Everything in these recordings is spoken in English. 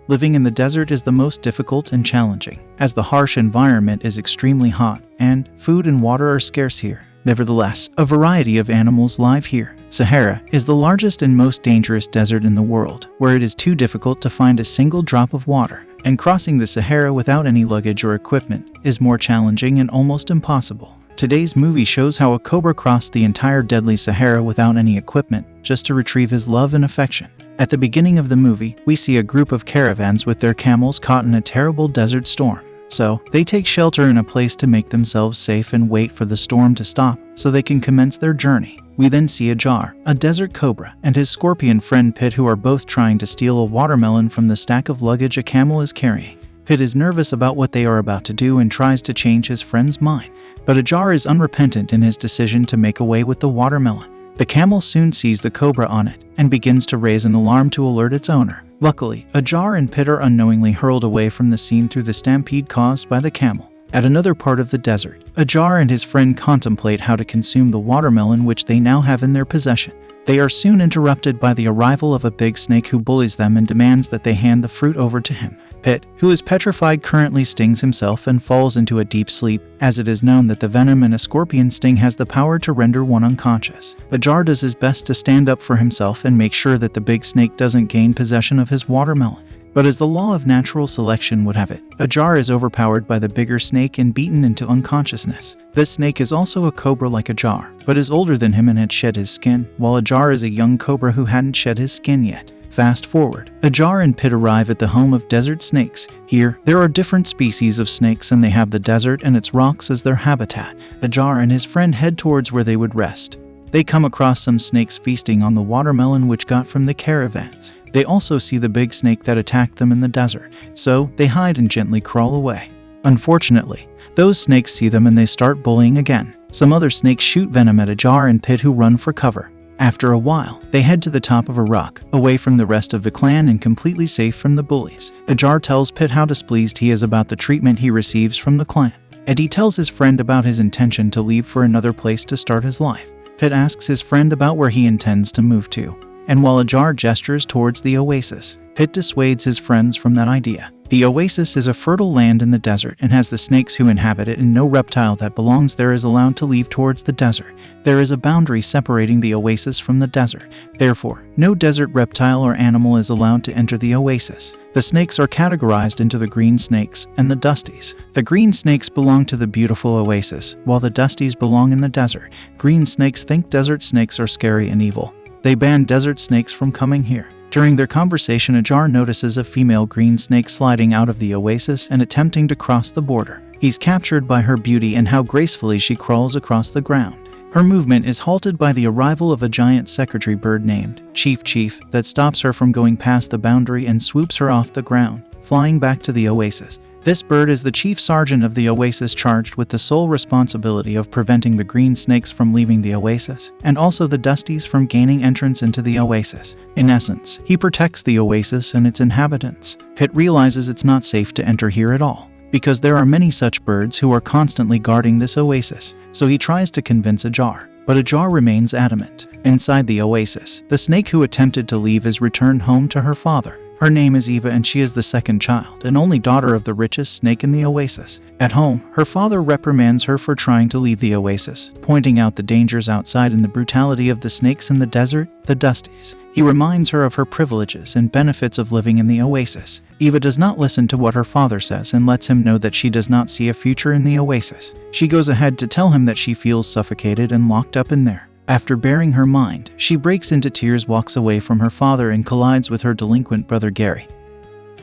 Living in the desert is the most difficult and challenging, as the harsh environment is extremely hot, and food and water are scarce here. Nevertheless, a variety of animals live here. Sahara is the largest and most dangerous desert in the world, where it is too difficult to find a single drop of water, and crossing the Sahara without any luggage or equipment is more challenging and almost impossible. Today's movie shows how a cobra crossed the entire deadly Sahara without any equipment, just to retrieve his love and affection. At the beginning of the movie, we see a group of caravans with their camels caught in a terrible desert storm. So, they take shelter in a place to make themselves safe and wait for the storm to stop so they can commence their journey. We then see Ajar, a desert cobra, and his scorpion friend Pit, who are both trying to steal a watermelon from the stack of luggage a camel is carrying. Pit is nervous about what they are about to do and tries to change his friend's mind, but Ajar is unrepentant in his decision to make away with the watermelon. The camel soon sees the cobra on it and begins to raise an alarm to alert its owner. Luckily, Ajar and Pit are unknowingly hurled away from the scene through the stampede caused by the camel. At another part of the desert, Ajar and his friend contemplate how to consume the watermelon which they now have in their possession. They are soon interrupted by the arrival of a big snake who bullies them and demands that they hand the fruit over to him. Pit, who is petrified, currently stings himself and falls into a deep sleep, as it is known that the venom in a scorpion sting has the power to render one unconscious. Ajar does his best to stand up for himself and make sure that the big snake doesn't gain possession of his watermelon. But as the law of natural selection would have it, Ajar is overpowered by the bigger snake and beaten into unconsciousness. This snake is also a cobra like Ajar, but is older than him and had shed his skin, while Ajar is a young cobra who hadn't shed his skin yet. Fast forward, Ajar and Pit arrive at the home of desert snakes. Here, there are different species of snakes and they have the desert and its rocks as their habitat. Ajar and his friend head towards where they would rest. They come across some snakes feasting on the watermelon which got from the caravans. They also see the big snake that attacked them in the desert, so they hide and gently crawl away. Unfortunately, those snakes see them and they start bullying again. Some other snakes shoot venom at Ajar and Pit, who run for cover. After a while, they head to the top of a rock, away from the rest of the clan and completely safe from the bullies. Ajar tells Pit how displeased he is about the treatment he receives from the clan, and he tells his friend about his intention to leave for another place to start his life. Pit asks his friend about where he intends to move to, and while Ajar gestures towards the oasis, Pit dissuades his friends from that idea. The oasis is a fertile land in the desert and has the snakes who inhabit it, and no reptile that belongs there is allowed to leave towards the desert. There is a boundary separating the oasis from the desert. Therefore, no desert reptile or animal is allowed to enter the oasis. The snakes are categorized into the green snakes and the dusties. The green snakes belong to the beautiful oasis, while the dusties belong in the desert. Green snakes think desert snakes are scary and evil. They ban desert snakes from coming here. During their conversation, Ajar notices a female green snake sliding out of the oasis and attempting to cross the border. He's captured by her beauty and how gracefully she crawls across the ground. Her movement is halted by the arrival of a giant secretary bird named Chief that stops her from going past the boundary and swoops her off the ground, flying back to the oasis. This bird is the chief sergeant of the oasis, charged with the sole responsibility of preventing the green snakes from leaving the oasis, and also the dusties from gaining entrance into the oasis. In essence, he protects the oasis and its inhabitants. Pit realizes it's not safe to enter here at all, because there are many such birds who are constantly guarding this oasis, so he tries to convince Ajar, but Ajar remains adamant. Inside the oasis, the snake who attempted to leave is returned home to her father. Her name is Eva and she is the second child and only daughter of the richest snake in the oasis. At home, her father reprimands her for trying to leave the oasis, pointing out the dangers outside and the brutality of the snakes in the desert, the dusties. He reminds her of her privileges and benefits of living in the oasis. Eva does not listen to what her father says and lets him know that she does not see a future in the oasis. She goes ahead to tell him that she feels suffocated and locked up in there. After bearing her mind, she breaks into tears, walks away from her father and collides with her delinquent brother Gary,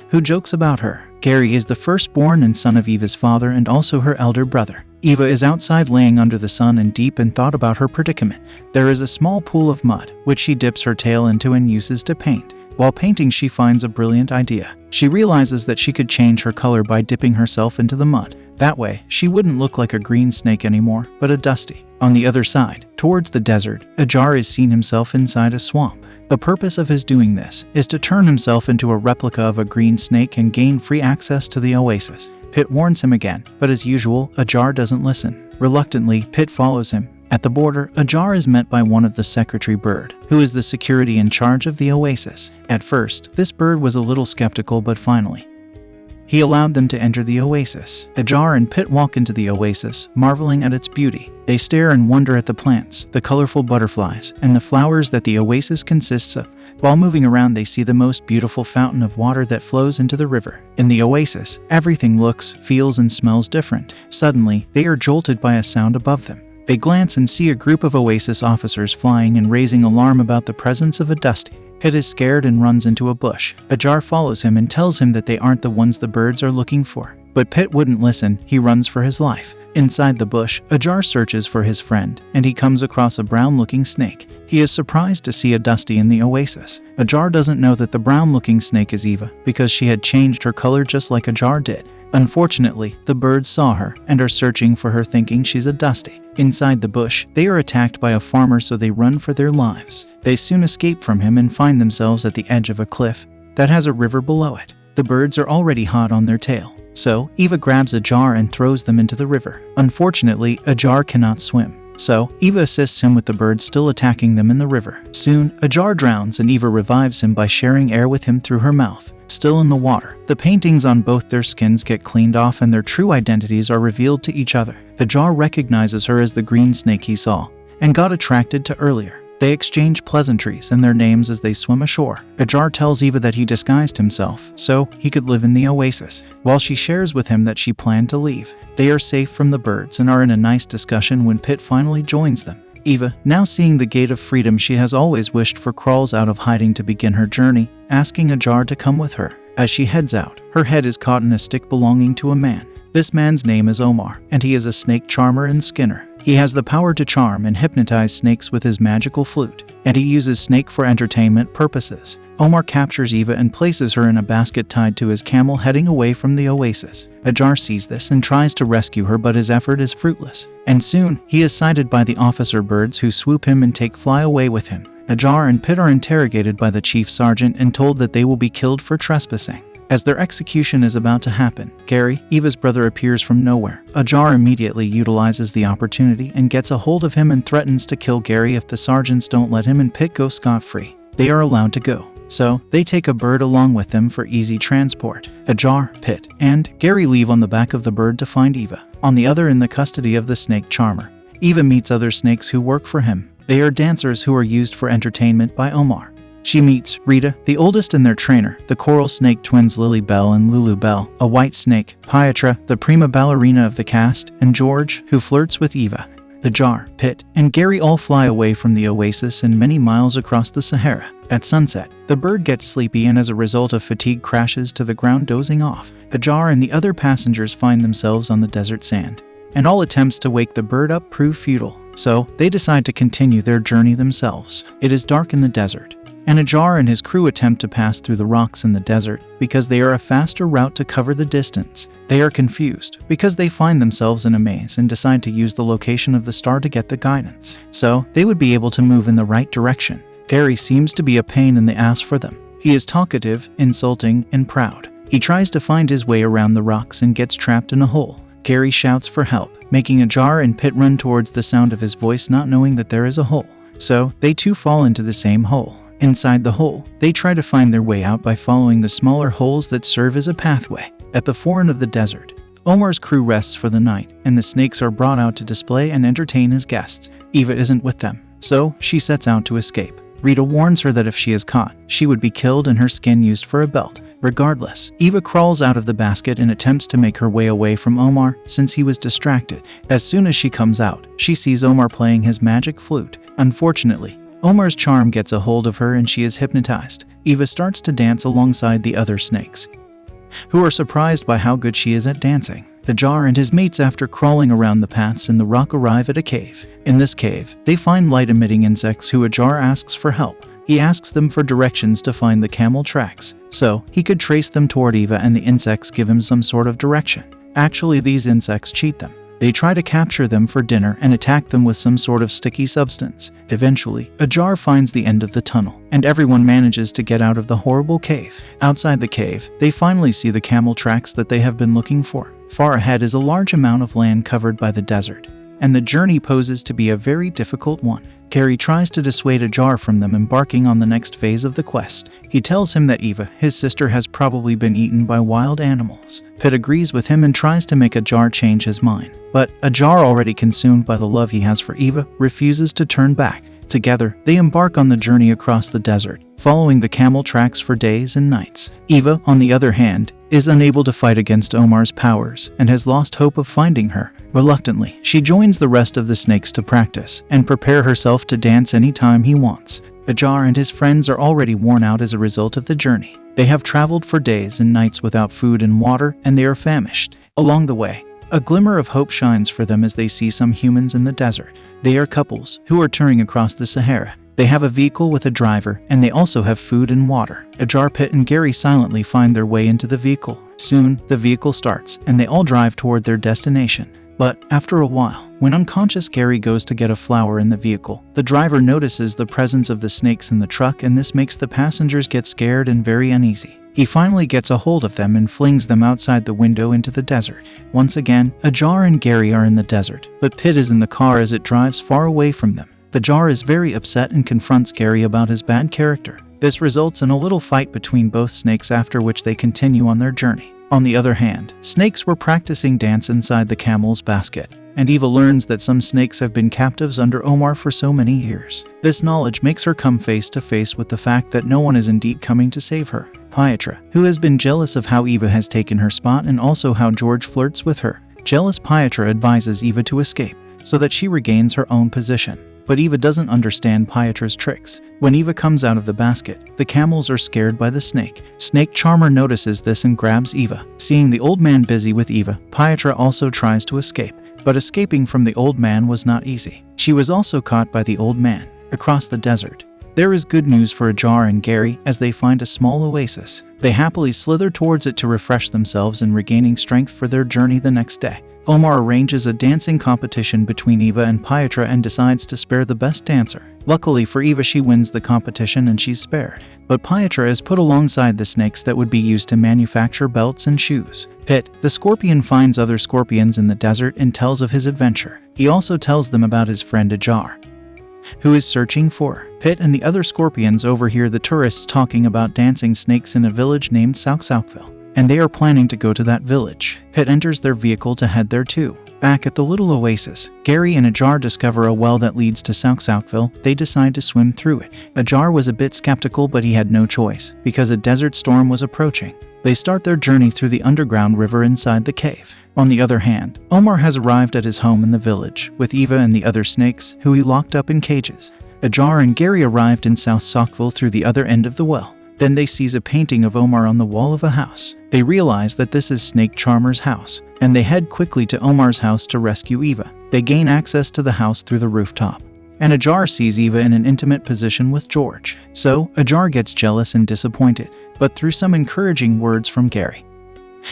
who jokes about her. Gary is the firstborn and son of Eva's father and also her elder brother. Eva is outside laying under the sun and deep in thought about her predicament. There is a small pool of mud, which she dips her tail into and uses to paint. While painting, she finds a brilliant idea. She realizes that she could change her color by dipping herself into the mud. That way, she wouldn't look like a green snake anymore, but a dusty. On the other side, towards the desert, Ajar is seen himself inside a swamp. The purpose of his doing this is to turn himself into a replica of a green snake and gain free access to the oasis. Pit warns him again, but as usual, Ajar doesn't listen. Reluctantly, Pit follows him. At the border, Ajar is met by one of the secretary bird, who is the security in charge of the oasis. At first, this bird was a little skeptical, but finally, he allowed them to enter the oasis. Ajar and Pit walk into the oasis, marveling at its beauty. They stare and wonder at the plants, the colorful butterflies, and the flowers that the oasis consists of. While moving around, they see the most beautiful fountain of water that flows into the river. In the oasis, everything looks, feels, and smells different. Suddenly, they are jolted by a sound above them. They glance and see a group of oasis officers flying and raising alarm about the presence of a dusty. Pit is scared and runs into a bush. Ajar follows him and tells him that they aren't the ones the birds are looking for. But Pit wouldn't listen. He runs for his life. Inside the bush, Ajar searches for his friend, and he comes across a brown-looking snake. He is surprised to see a dusty in the oasis. Ajar doesn't know that the brown-looking snake is Eva, because she had changed her color just like Ajar did. Unfortunately, the birds saw her and are searching for her, thinking she's a dusty. Inside the bush, they are attacked by a farmer, so they run for their lives. They soon escape from him and find themselves at the edge of a cliff that has a river below it. The birds are already hot on their tail, so Eva grabs Ajar and throws them into the river. Unfortunately, Ajar cannot swim, so Eva assists him with the birds still attacking them in the river. Soon, Ajar drowns and Eva revives him by sharing air with him through her mouth. Still in the water, the paintings on both their skins get cleaned off and their true identities are revealed to each other. Ajar recognizes her as the green snake he saw and got attracted to earlier. They exchange pleasantries and their names as they swim ashore. Ajar tells Eva that he disguised himself so he could live in the oasis, while she shares with him that she planned to leave. They are safe from the birds and are in a nice discussion when Pit finally joins them. Eva, now seeing the gate of freedom she has always wished for, crawls out of hiding to begin her journey, asking Ajar to come with her. As she heads out, her head is caught in a stick belonging to a man. This man's name is Omar, and he is a Snake-Charmar and Skinner. He has the power to charm and hypnotize snakes with his magical flute, and he uses snake for entertainment purposes. Omar captures Eva and places her in a basket tied to his camel, heading away from the oasis. Ajar sees this and tries to rescue her, but his effort is fruitless. And soon, he is sighted by the officer birds, who swoop him and take fly away with him. Ajar and Pit are interrogated by the chief sergeant and told that they will be killed for trespassing. As their execution is about to happen, Gary, Eva's brother, appears from nowhere. Ajar immediately utilizes the opportunity and gets a hold of him and threatens to kill Gary if the sergeants don't let him and Pit go scot-free. They are allowed to go, so they take a bird along with them for easy transport. Ajar, Pit, and Gary leave on the back of the bird to find Eva, on the other in the custody of the Snake-Charmar. Eva meets other snakes who work for him. They are dancers who are used for entertainment by Omar. She meets Rita, the oldest, and their trainer, the coral snake twins Lily Bell and Lulu Bell, a white snake, Pietra, the prima ballerina of the cast, and George, who flirts with Eva. Ajar, Pit, and Gary all fly away from the oasis and many miles across the Sahara. At sunset, the bird gets sleepy and as a result of fatigue crashes to the ground, dozing off. Ajar and the other passengers find themselves on the desert sand, and all attempts to wake the bird up prove futile, so they decide to continue their journey themselves. It is dark in the desert, and Ajar and his crew attempt to pass through the rocks in the desert because they are a faster route to cover the distance. They are confused because they find themselves in a maze and decide to use the location of the star to get the guidance, so they would be able to move in the right direction. Gary seems to be a pain in the ass for them. He is talkative, insulting, and proud. He tries to find his way around the rocks and gets trapped in a hole. Gary shouts for help, making Ajar and Pit run towards the sound of his voice, not knowing that there is a hole. So they too fall into the same hole. Inside the hole, they try to find their way out by following the smaller holes that serve as a pathway. At the fore end of the desert, Omar's crew rests for the night, and the snakes are brought out to display and entertain his guests. Eva isn't with them, so she sets out to escape. Rita warns her that if she is caught, she would be killed and her skin used for a belt. Regardless, Eva crawls out of the basket and attempts to make her way away from Omar since he was distracted. As soon as she comes out, she sees Omar playing his magic flute. Unfortunately, Omar's charm gets a hold of her and she is hypnotized. Eva starts to dance alongside the other snakes, who are surprised by how good she is at dancing. Ajar and his mates, after crawling around the paths in the rock, arrive at a cave. In this cave, they find light-emitting insects who Ajar asks for help. He asks them for directions to find the camel tracks, so he could trace them toward Eva, and the insects give him some sort of direction. Actually, these insects cheat them. They try to capture them for dinner and attack them with some sort of sticky substance. Eventually, Ajar finds the end of the tunnel, and everyone manages to get out of the horrible cave. Outside the cave, they finally see the camel tracks that they have been looking for. Far ahead is a large amount of land covered by the desert. and the journey poses to be a very difficult one. Gary tries to dissuade Ajar from them embarking on the next phase of the quest. He tells him that Eva, his sister, has probably been eaten by wild animals. Pitt agrees with him and tries to make Ajar change his mind. But Ajar, already consumed by the love he has for Eva, refuses to turn back. Together, they embark on the journey across the desert, following the camel tracks for days and nights. Eva, on the other hand, is unable to fight against Omar's powers and has lost hope of finding her. Reluctantly, she joins the rest of the snakes to practice and prepare herself to dance anytime he wants. Ajar and his friends are already worn out as a result of the journey. They have traveled for days and nights without food and water, and they are famished. Along the way, a glimmer of hope shines for them as they see some humans in the desert. They are couples who are touring across the Sahara. They have a vehicle with a driver, and they also have food and water. Ajar, Pitt, and Gary silently find their way into the vehicle. Soon, the vehicle starts, and they all drive toward their destination. But after a while, when unconscious Gary goes to get a flower in the vehicle, the driver notices the presence of the snakes in the truck, and this makes the passengers get scared and very uneasy. He finally gets a hold of them and flings them outside the window into the desert. Once again, Ajar and Gary are in the desert, but Pitt is in the car as it drives far away from them. Ajar is very upset and confronts Gary about his bad character. This results in a little fight between both snakes, after which they continue on their journey. On the other hand, snakes were practicing dance inside the camel's basket, and Eva learns that some snakes have been captives under Omar for so many years. This knowledge makes her come face to face with the fact that no one is indeed coming to save her. Pietra, who has been jealous of how Eva has taken her spot and also how George flirts with her. Jealous Pietra advises Eva to escape, so that she regains her own position. But Eva doesn't understand Pietra's tricks. When Eva comes out of the basket, the camels are scared by the snake. Snake-Charmar notices this and grabs Eva. Seeing the old man busy with Eva, Pietra also tries to escape. But escaping from the old man was not easy. She was also caught by the old man. Across the desert, there is good news for Ajar and Gary as they find a small oasis. They happily slither towards it to refresh themselves and regaining strength for their journey the next day. Omar arranges a dancing competition between Eva and Pietra and decides to spare the best dancer. Luckily for Eva, she wins the competition and she's spared. But Pietra is put alongside the snakes that would be used to manufacture belts and shoes. Pitt, the scorpion, finds other scorpions in the desert and tells of his adventure. He also tells them about his friend Ajar, who is searching for her. Pitt and the other scorpions overhear the tourists talking about dancing snakes in a village named Southville, and they are planning to go to that village. Pitt enters their vehicle to head there too. Back at the little oasis, Gary and Ajar discover a well that leads to Southville. They decide to swim through it. Ajar was a bit skeptical, but he had no choice, because a desert storm was approaching. They start their journey through the underground river inside the cave. On the other hand, Omar has arrived at his home in the village, with Eva and the other snakes, who he locked up in cages. Ajar and Gary arrived in Southville through the other end of the well. Then they seize a painting of Omar on the wall of a house. They realize that this is Snake-Charmar's house, and they head quickly to Omar's house to rescue Eva. They gain access to the house through the rooftop, and Ajar sees Eva in an intimate position with George. So, Ajar gets jealous and disappointed, but through some encouraging words from Gary,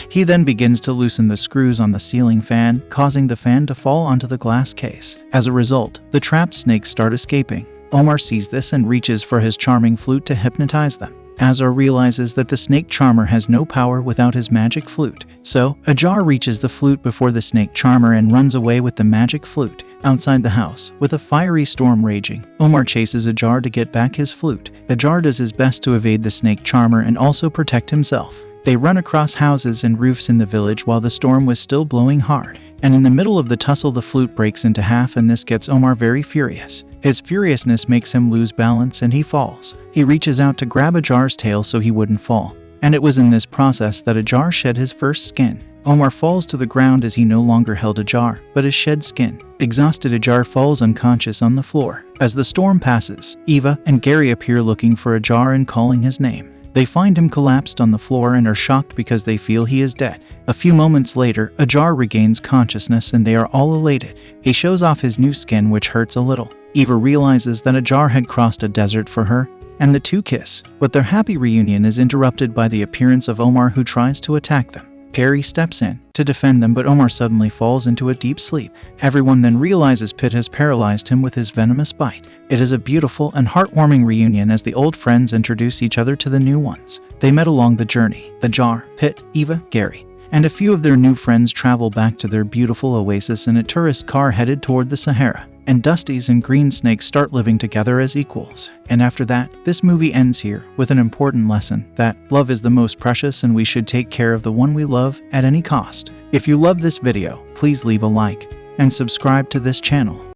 he then begins to loosen the screws on the ceiling fan, causing the fan to fall onto the glass case. As a result, the trapped snakes start escaping. Omar sees this and reaches for his charming flute to hypnotize them. Ajar realizes that the Snake-Charmar has no power without his magic flute. So, Ajar reaches the flute before the Snake-Charmar and runs away with the magic flute. Outside the house, with a fiery storm raging, Omar chases Ajar to get back his flute. Ajar does his best to evade the Snake-Charmar and also protect himself. They run across houses and roofs in the village while the storm was still blowing hard. And in the middle of the tussle, the flute breaks into half, and this gets Omar very furious. His furiousness makes him lose balance and he falls. He reaches out to grab Ajar's tail so he wouldn't fall, and it was in this process that Ajar shed his first skin. Omar falls to the ground as he no longer held Ajar, but his shed skin. Exhausted, Ajar falls unconscious on the floor. As the storm passes, Eva and Gary appear looking for Ajar and calling his name. They find him collapsed on the floor and are shocked because they feel he is dead. A few moments later, Ajar regains consciousness and they are all elated. He shows off his new skin, which hurts a little. Eva realizes that Ajar had crossed a desert for her, and the two kiss. But their happy reunion is interrupted by the appearance of Omar, who tries to attack them. Gary steps in to defend them, but Omar suddenly falls into a deep sleep. Everyone then realizes Pitt has paralyzed him with his venomous bite. It is a beautiful and heartwarming reunion as the old friends introduce each other to the new ones they met along the journey. Ajar, Pitt, Eva, Gary, and a few of their new friends travel back to their beautiful oasis in a tourist car headed toward the Sahara. And Dusties and Green Snake start living together as equals. And after that, this movie ends here with an important lesson that love is the most precious and we should take care of the one we love at any cost. If you love this video, please leave a like and subscribe to this channel.